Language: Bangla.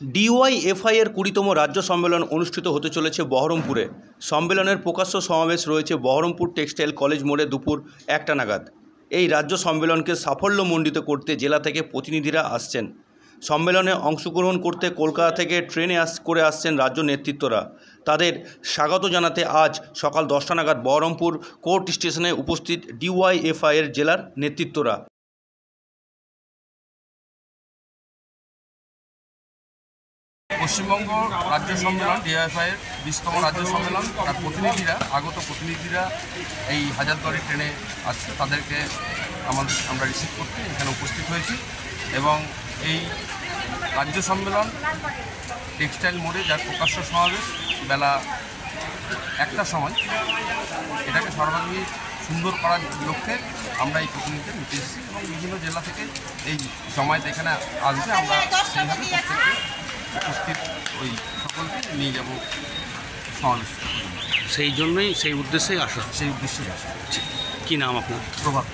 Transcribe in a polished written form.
ডিওয়াইএফআই এর 20তম রাজ্য সম্মেলন অনুষ্ঠিত হতে চলেছে বহরমপুরে। সম্মেলনের প্রকাশ্য সমাবেশ রয়েছে বহরমপুর টেক্সটাইল কলেজ মোড়ে দুপুর 1টা নাগাদ। এই রাজ্য সম্মেলনকে সাফল্যমণ্ডিত করতে জেলা থেকে প্রতিনিধিরা আসছেন। সম্মেলনে অংশগ্রহণ করতে কলকাতা থেকে ট্রেনে করে আসছেন রাজ্য নেতৃত্বরা। তাদের স্বাগত জানাতে আজ সকাল 10টা নাগাদ বহরমপুর কোর্ট স্টেশনে উপস্থিত ডিওয়াইএফআই এর জেলার নেতৃত্বরা। পশ্চিমবঙ্গ রাজ্য সম্মেলন ডিওয়াইএফআইয়ের 20তম রাজ্য সম্মেলন, তার আগত প্রতিনিধিরা এই হাজারদুয়ারি ট্রেনে আসছে। তাদেরকে আমরা রিসিভ করতে এখানে উপস্থিত হয়েছি এবং এই রাজ্য সম্মেলন টেক্সটাইল মোড়ে যার প্রকাশ্য সমাবেশ বেলা 1টার সময়, এটাকে সর্বাঙ্গীন সুন্দর করার লক্ষ্যে আমরা এই প্রতিনিধিকে নিতে এসেছি এবং বিভিন্ন জেলা থেকে এই জমায়েত এখানে আসবে। আমরা সেইভাবে প্রত্যেককে উপস্থিত ওই সকলকে নিয়ে যাব সমাবেশ। সেই উদ্দেশ্যেই আসা। সেই উদ্দেশ্যেই আসা। কী নাম আপনার? প্রভাত।